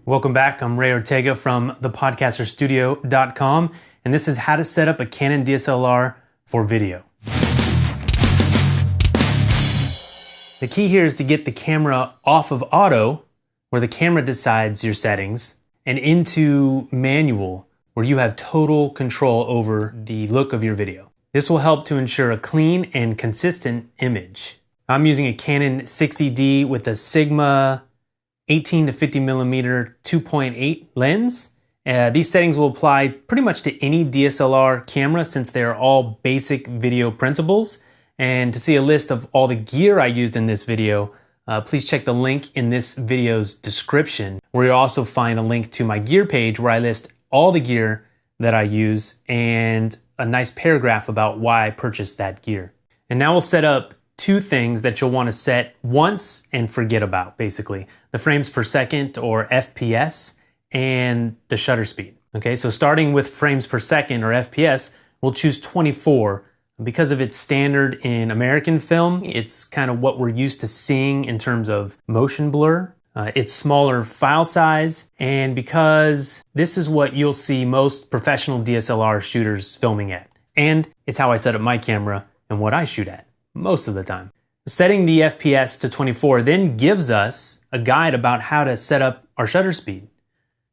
Welcome back. I'm Ray Ortega from thepodcasterstudio.com, and this is how to set up a Canon DSLR for video. The key here is to get the camera off of auto, where the camera decides your settings, and into manual, where you have total control over the look of your video. This will help to ensure a clean and consistent image. I'm using a Canon 60D with a Sigma 18 to 50 millimeter 2.8 lens. These settings will apply pretty much to any DSLR camera since they are all basic video principles. And to see a list of all the gear I used in this video, please check the link in this video's description, where you'll also find a link to my gear page where I list all the gear that I use and a nice paragraph about why I purchased that gear. And now we'll set up two things that you'll want to set once and forget about, basically. The frames per second, or FPS, and the shutter speed. Okay, so starting with frames per second, or FPS, we'll choose 24. Because of its standard in American film, it's kind of what we're used to seeing in terms of motion blur. It's smaller file size, and because this is what you'll see most professional DSLR shooters filming at. And it's how I set up my camera and what I shoot at most of the time. Setting the FPS to 24 then gives us a guide about how to set up our shutter speed.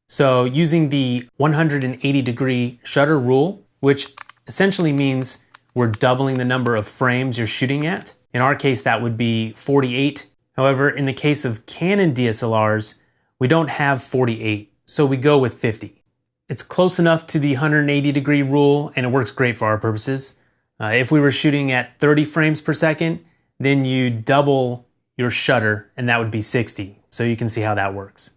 So using the 180-degree shutter rule, which essentially means we're doubling the number of frames you're shooting at. In our case, that would be 48. However, in the case of Canon DSLRs, we don't have 48, so we go with 50. It's close enough to the 180-degree rule, and it works great for our purposes. If we were shooting at 30 frames per second, then you double your shutter, and that would be 60. So you can see how that works.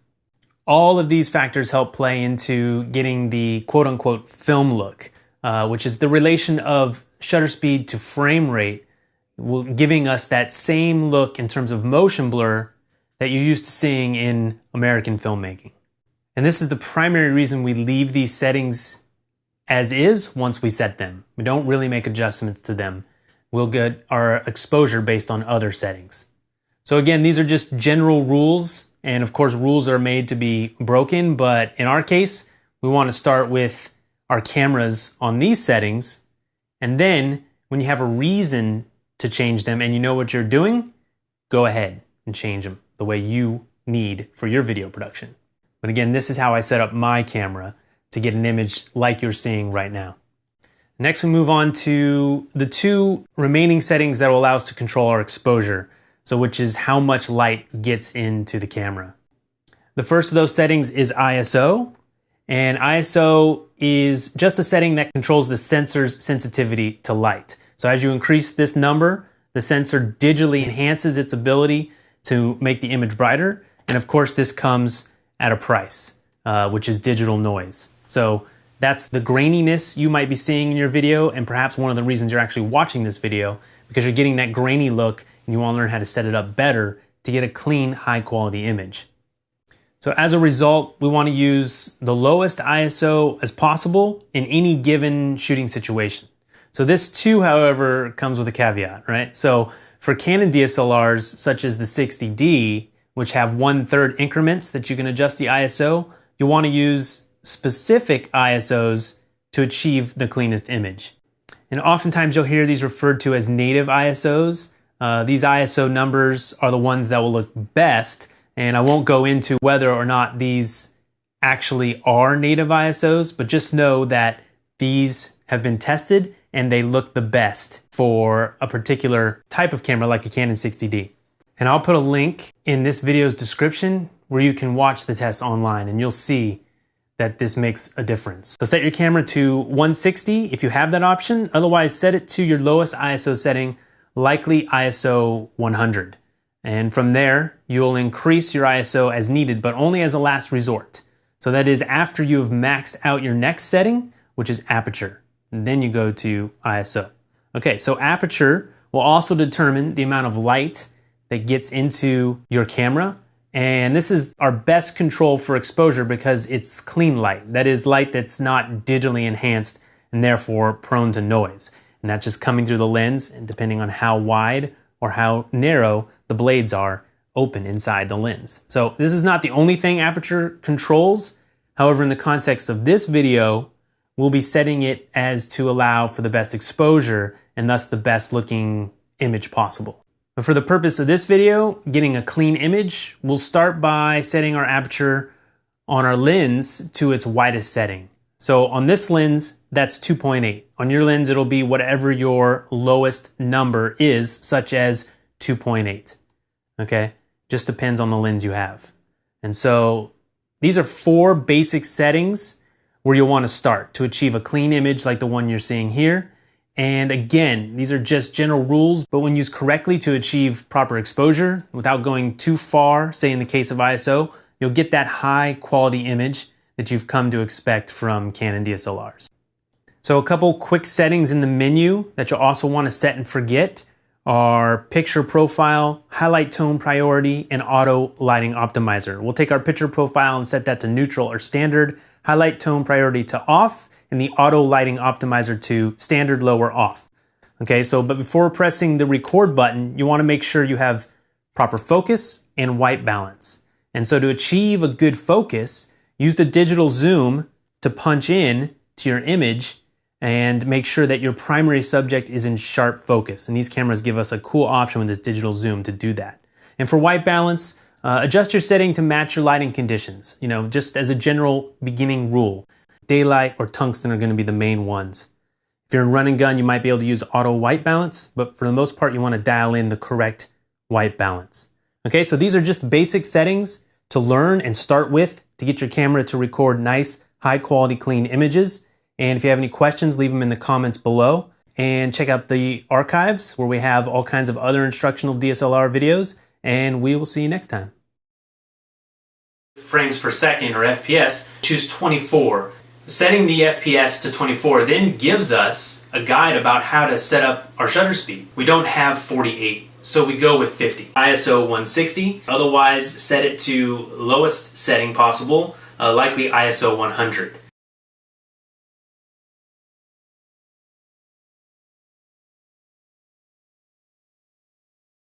All of these factors help play into getting the quote-unquote film look, which is the relation of shutter speed to frame rate, giving us that same look in terms of motion blur that you're used to seeing in American filmmaking. And this is the primary reason we leave these settings as is once we set them. We don't really make adjustments to them. We'll get our exposure based on other settings. So again, these are just general rules, and of course rules are made to be broken, but in our case, we want to start with our cameras on these settings, and then when you have a reason to change them and you know what you're doing, go ahead and change them the way you need for your video production. But again, this is how I set up my camera to get an image like you're seeing right now. Next, we move on to the two remaining settings that will allow us to control our exposure, so which is how much light gets into the camera. The first of those settings is ISO, and ISO is just a setting that controls the sensor's sensitivity to light. So as you increase this number, the sensor digitally enhances its ability to make the image brighter, and of course this comes at a price, which is digital noise. So that's the graininess you might be seeing in your video, and perhaps one of the reasons you're actually watching this video, because you're getting that grainy look and you want to learn how to set it up better to get a clean, high quality image. So as a result, we want to use the lowest ISO as possible in any given shooting situation. So this too, however, comes with a caveat, right? So for Canon DSLRs, such as the 60D, which have 1/3 increments that you can adjust the ISO, you'll want to use specific ISOs to achieve the cleanest image. And oftentimes you'll hear these referred to as native ISOs. These ISO numbers are the ones that will look best, and I won't go into whether or not these actually are native ISOs, but just know that these have been tested and they look the best for a particular type of camera like a Canon 60D. And I'll put a link in this video's description where you can watch the test online, and you'll see that this makes a difference. So set your camera to 160 if you have that option. Otherwise, set it to your lowest ISO setting, likely ISO 100. And from there, you'll increase your ISO as needed, but only as a last resort. So that is after you've maxed out your next setting, which is aperture. And then you go to ISO. Okay, so aperture will also determine the amount of light that gets into your camera. And this is our best control for exposure because it's clean light. That is light that's not digitally enhanced and therefore prone to noise. And that's just coming through the lens, and depending on how wide or how narrow the blades are open inside the lens. So this is not the only thing aperture controls. However, in the context of this video, we'll be setting it as to allow for the best exposure and thus the best looking image possible. But for the purpose of this video, getting a clean image, we'll start by setting our aperture on our lens to its widest setting. So on this lens, that's 2.8. On your lens, it'll be whatever your lowest number is, such as 2.8. Okay? Just depends on the lens you have. And so these are 4 basic settings where you'll want to start to achieve a clean image like the one you're seeing here. And again, these are just general rules, but when used correctly to achieve proper exposure without going too far, say in the case of ISO, you'll get that high quality image that you've come to expect from Canon DSLRs. So a couple quick settings in the menu that you'll also want to set and forget are picture profile, highlight tone priority, and auto lighting optimizer. We'll take our picture profile and set that to neutral or standard, highlight tone priority to off, and the auto lighting optimizer to standard, low, or off. Okay, so but before pressing the record button, you want to make sure you have proper focus and white balance. And so to achieve a good focus, use the digital zoom to punch in to your image and make sure that your primary subject is in sharp focus. And these cameras give us a cool option with this digital zoom to do that. And for white balance, adjust your setting to match your lighting conditions. You know, just as a general beginning rule, daylight or tungsten are going to be the main ones. If you're in run and gun, you might be able to use auto white balance, but for the most part, you want to dial in the correct white balance. Okay, so these are just basic settings to learn and start with to get your camera to record nice, high quality, clean images. And if you have any questions, leave them in the comments below. And check out the archives where we have all kinds of other instructional DSLR videos. And we will see you next time. Frames per second, or FPS, choose 24. Setting the FPS to 24 then gives us a guide about how to set up our shutter speed. We don't have 48, so we go with 50. ISO 160, otherwise set it to lowest setting possible, likely ISO 100.